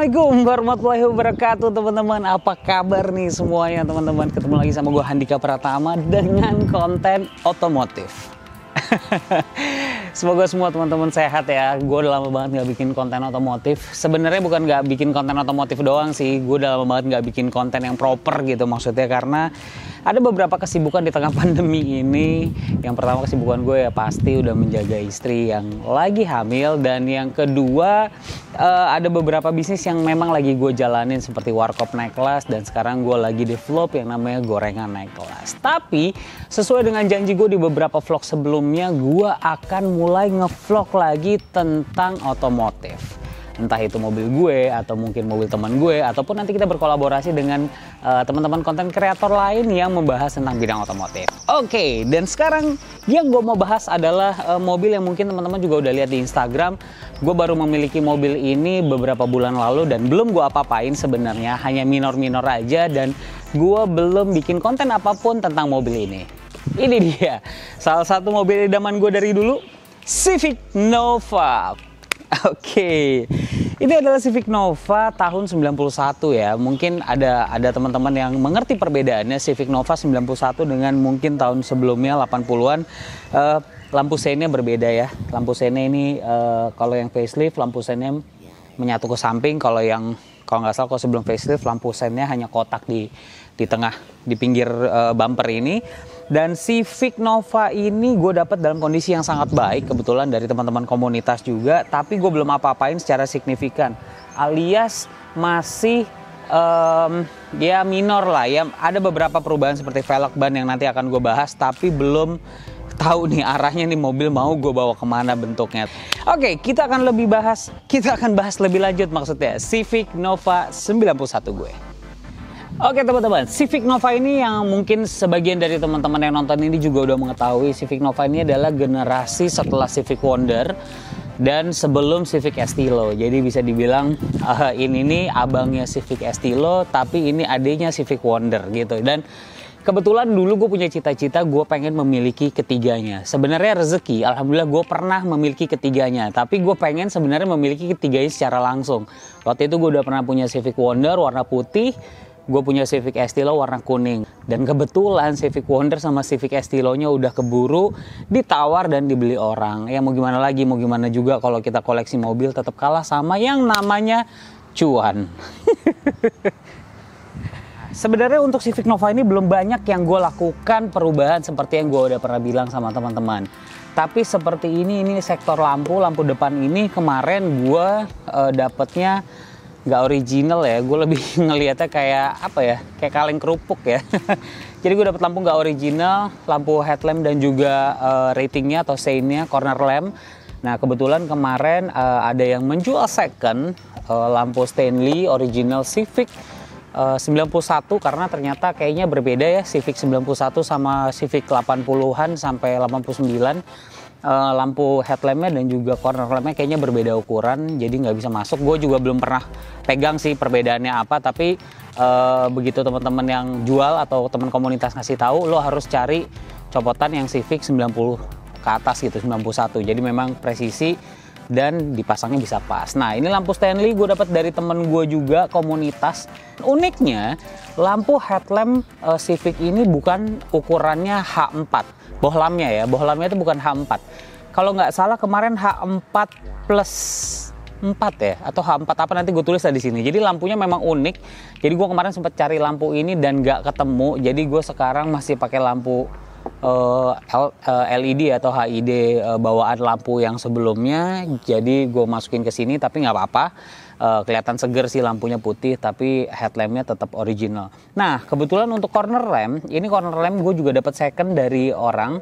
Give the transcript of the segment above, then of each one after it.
Assalamualaikum warahmatullahi wabarakatuh teman-teman. Apa kabar nih semuanya teman-teman? Ketemu lagi sama gue Handika Pratama dengan konten otomotif. Semoga semua teman-teman sehat ya. Gue udah lama banget gak bikin konten otomotif. Sebenarnya bukan gak bikin konten otomotif doang sih. Gue udah lama banget gak bikin konten yang proper gitu maksudnya. Karena ada beberapa kesibukan di tengah pandemi ini. Yang pertama kesibukan gue ya pasti udah menjaga istri yang lagi hamil. Dan yang kedua ada beberapa bisnis yang memang lagi gue jalanin seperti warkop naik kelas. Dan sekarang gue lagi develop yang namanya gorengan naik kelas. Tapi sesuai dengan janji gue di beberapa vlog sebelumnya, gue akan mulai ngevlog lagi tentang otomotif. Entah itu mobil gue atau mungkin mobil teman gue, ataupun nanti kita berkolaborasi dengan teman-teman konten kreator lain yang membahas tentang bidang otomotif. Oke, dan sekarang yang gue mau bahas adalah mobil yang mungkin teman-teman juga udah lihat di Instagram. Gue baru memiliki mobil ini beberapa bulan lalu dan belum gue apa-apain sebenarnya, hanya minor-minor aja, dan gue belum bikin konten apapun tentang mobil ini. Ini dia, salah satu mobil idaman gue dari dulu, Civic Nova. Oke, ini adalah Civic Nova tahun 91 ya. Mungkin ada teman-teman yang mengerti perbedaannya Civic Nova 91 dengan mungkin tahun sebelumnya 80-an. Lampu seinnya berbeda ya. Lampu seinnya ini kalau yang facelift lampu seinnya menyatu ke samping. Kalau nggak salah kalau sebelum facelift lampu seinnya hanya kotak di tengah, di pinggir bumper ini. Dan Civic Nova ini gue dapat dalam kondisi yang sangat baik kebetulan dari teman-teman komunitas juga, tapi gue belum apa-apain secara signifikan, alias masih ya minor lah ya. Ada beberapa perubahan seperti velg ban yang nanti akan gue bahas, tapi belum tahu nih arahnya nih mobil mau gue bawa kemana bentuknya. Oke, kita akan bahas lebih lanjut maksudnya Civic Nova 91 gue. Oke teman-teman, Civic Nova ini yang mungkin sebagian dari teman-teman yang nonton ini juga udah mengetahui, Civic Nova ini adalah generasi setelah Civic Wonder dan sebelum Civic Estilo. Jadi bisa dibilang ini nih abangnya Civic Estilo, tapi ini adiknya Civic Wonder gitu. Dan kebetulan dulu gue punya cita-cita gue pengen memiliki ketiganya. Sebenarnya rezeki, alhamdulillah gue pernah memiliki ketiganya. Tapi gue pengen sebenarnya memiliki ketiganya secara langsung. Waktu itu gue udah pernah punya Civic Wonder warna putih. Gue punya Civic Estilo warna kuning. Dan kebetulan Civic Wonder sama Civic Estilo-nya udah keburu ditawar dan dibeli orang. Ya mau gimana lagi, mau gimana juga kalau kita koleksi mobil tetap kalah sama yang namanya cuan. Sebenarnya untuk Civic Nova ini belum banyak yang gue lakukan perubahan seperti yang gue udah pernah bilang sama teman-teman. Tapi seperti ini sektor lampu depan ini kemarin gue dapetnya nggak original ya, gue lebih ngelihatnya kayak apa ya, kayak kaleng kerupuk ya. Jadi gue dapet lampu nggak original, lampu headlamp dan juga ratingnya atau sein-nya corner lamp. Nah kebetulan kemarin ada yang menjual second lampu Stanley original Civic 91 karena ternyata kayaknya berbeda ya Civic 91 sama Civic 80-an sampai 89. Lampu headlampnya dan juga corner lampnya kayaknya berbeda ukuran, jadi nggak bisa masuk. Gue juga belum pernah pegang sih perbedaannya apa, tapi begitu teman-teman yang jual atau teman komunitas ngasih tahu, lo harus cari copotan yang Civic 90 ke atas gitu, 91. Jadi memang presisi dan dipasangnya bisa pas. Nah ini lampu Stanley gue dapat dari temen gue juga komunitas. Uniknya lampu headlamp Civic ini bukan ukurannya H4. Bohlamnya itu bukan H4. Kalau nggak salah kemarin H4 plus 4 ya, atau H4 apa nanti gue tulis di sini. Jadi lampunya memang unik. Jadi gue kemarin sempat cari lampu ini dan nggak ketemu. Jadi gue sekarang masih pakai lampu LED atau HID bawaan lampu yang sebelumnya. Jadi gue masukin ke sini, tapi nggak apa-apa. Kelihatan seger sih lampunya putih, tapi headlampnya tetap original. Nah kebetulan untuk corner lamp gue juga dapat second dari orang.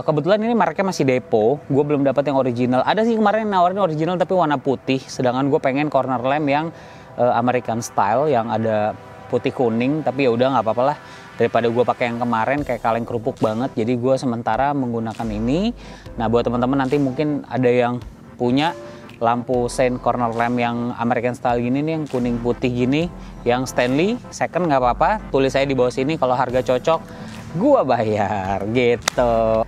Kebetulan ini mereknya masih depo, gue belum dapat yang original. Ada sih kemarin yang nawarin original tapi warna putih, sedangkan gue pengen corner lamp yang American style yang ada putih kuning. Tapi ya udah nggak apa-apa lah, daripada gue pakai yang kemarin kayak kaleng kerupuk banget. Jadi gue sementara menggunakan ini. Nah buat teman-teman nanti mungkin ada yang punya lampu sein corner lamp yang American style gini nih, yang kuning putih gini, yang Stanley second nggak apa-apa, tulis saya di bawah sini kalau harga cocok gua bayar gitu.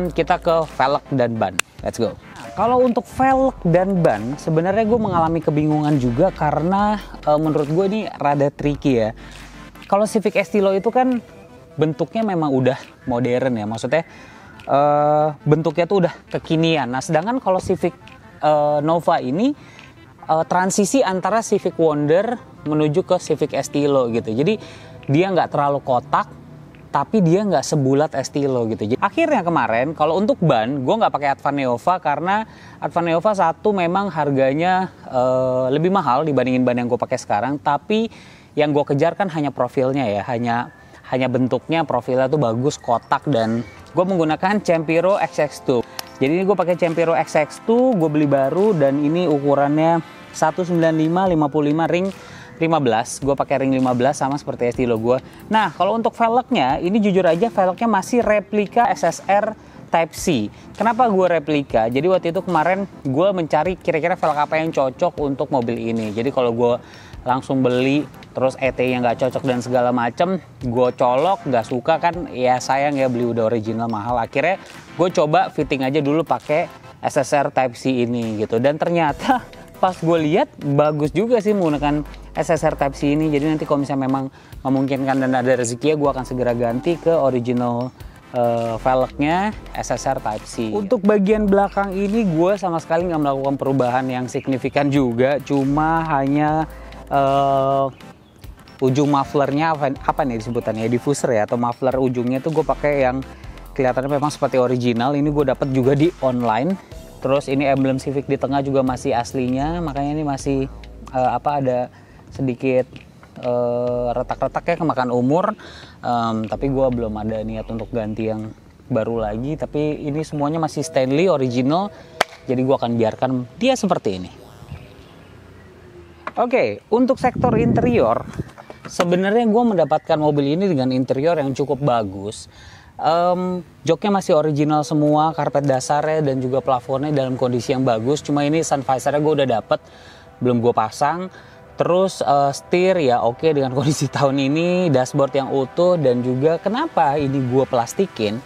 Kita ke velg dan ban, let's go. Kalau untuk velg dan ban, sebenarnya gue mengalami kebingungan juga karena menurut gue ini rada tricky ya. Kalau Civic Estilo itu kan bentuknya memang udah modern ya, maksudnya bentuknya tuh udah kekinian. Nah sedangkan kalau Civic Nova ini transisi antara Civic Wonder menuju ke Civic Estilo gitu. Jadi dia nggak terlalu kotak, tapi dia nggak sebulat Estilo gitu. Jadi, akhirnya kemarin kalau untuk ban, gue nggak pakai Advan Neova karena Advan Neova satu memang harganya lebih mahal dibandingin ban yang gue pakai sekarang. Tapi yang gue kejar kan hanya profilnya ya, hanya bentuknya, profilnya tuh bagus, kotak, dan gue menggunakan Campiro XX2. Jadi ini gue pakai Campiro XX2, gue beli baru dan ini ukurannya 195/55 ring 15, gue pakai ring 15 sama seperti Estilo gue. Nah kalau untuk velgnya, ini jujur aja velgnya masih replika SSR Type C. Kenapa gue replika? Jadi waktu itu kemarin gue mencari kira-kira velg apa yang cocok untuk mobil ini. Jadi kalau gue langsung beli, terus ET-nya nggak cocok dan segala macem, gue colok, nggak suka kan, ya sayang ya beli udah original mahal. Akhirnya gue coba fitting aja dulu pakai SSR Type C ini gitu. Dan ternyata pas gue lihat bagus juga sih menggunakan SSR Type C ini. Jadi nanti kalau misalnya memang memungkinkan dan ada rezeki ya gue akan segera ganti ke original velgnya SSR Type C. Untuk bagian belakang ini gue sama sekali nggak melakukan perubahan yang signifikan juga, cuma hanya ujung mufflernya apa nih disebutannya, diffuser ya, atau muffler ujungnya tuh gue pakai yang kelihatannya memang seperti original. Ini gue dapat juga di online. Terus ini emblem Civic di tengah juga masih aslinya, makanya ini masih ada sedikit retak-retaknya kemakan umur. Tapi gue belum ada niat untuk ganti yang baru lagi. Tapi ini semuanya masih Stanley original, jadi gue akan biarkan dia seperti ini. Oke, untuk sektor interior, sebenarnya gue mendapatkan mobil ini dengan interior yang cukup bagus. Joknya masih original semua, karpet dasarnya dan juga plafonnya dalam kondisi yang bagus. Cuma ini sun visornya gue udah dapet, belum gue pasang. Terus setir ya oke dengan kondisi tahun ini, dashboard yang utuh, dan juga kenapa ini gue plastikin.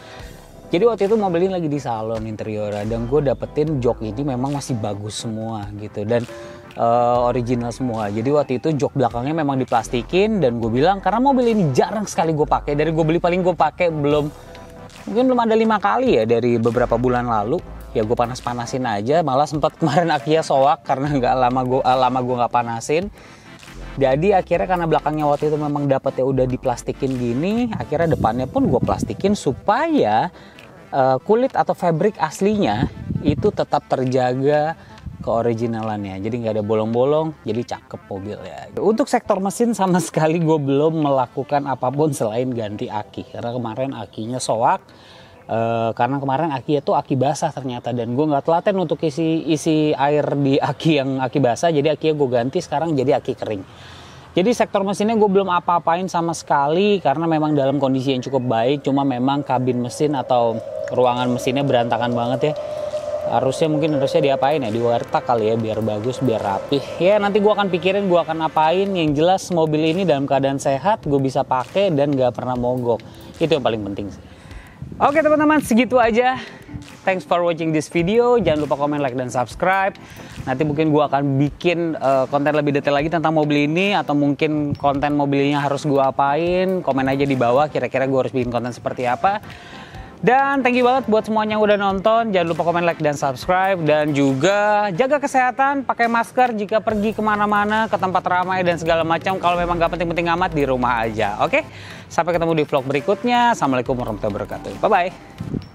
Jadi waktu itu mobil ini lagi di salon interiornya dan gue dapetin jok ini memang masih bagus semua gitu dan original semua. Jadi waktu itu jok belakangnya memang diplastikin dan gue bilang karena mobil ini jarang sekali gue pakai, dari gue beli paling gue pakai mungkin belum ada 5 kali ya dari beberapa bulan lalu. Ya gue panas-panasin aja, malah sempat kemarin Akia soak karena nggak lama gue nggak panasin. Jadi akhirnya karena belakangnya waktu itu memang dapetnya udah diplastikin gini, akhirnya depannya pun gue plastikin supaya kulit atau fabric aslinya itu tetap terjaga keoriginalannya, jadi nggak ada bolong-bolong, jadi cakep mobil ya. Untuk sektor mesin sama sekali gue belum melakukan apapun selain ganti aki, karena kemarin akinya soak. Karena kemarin aki itu aki basah ternyata, dan gue nggak telaten untuk isi air di aki yang aki basah, jadi akinya gue ganti sekarang jadi aki kering. Jadi sektor mesinnya gue belum apa-apain sama sekali karena memang dalam kondisi yang cukup baik, cuma memang kabin mesin atau ruangan mesinnya berantakan banget ya. Harusnya diapain ya, diwartak kali ya biar bagus, biar rapih. Ya nanti gue akan pikirin gue akan apain, yang jelas mobil ini dalam keadaan sehat, gue bisa pakai dan gak pernah mogok. Itu yang paling penting sih. Oke teman-teman, segitu aja. Thanks for watching this video. Jangan lupa komen, like, dan subscribe. Nanti mungkin gue akan bikin konten lebih detail lagi tentang mobil ini, atau mungkin konten mobilnya harus gue apain. Komen aja di bawah kira-kira gue harus bikin konten seperti apa. Dan thank you banget buat semuanya yang udah nonton. Jangan lupa komen, like, dan subscribe. Dan juga jaga kesehatan, pakai masker jika pergi kemana-mana, ke tempat ramai dan segala macam. Kalau memang gak penting-penting amat, di rumah aja. Oke? Sampai ketemu di vlog berikutnya. Assalamualaikum warahmatullahi wabarakatuh. Bye-bye.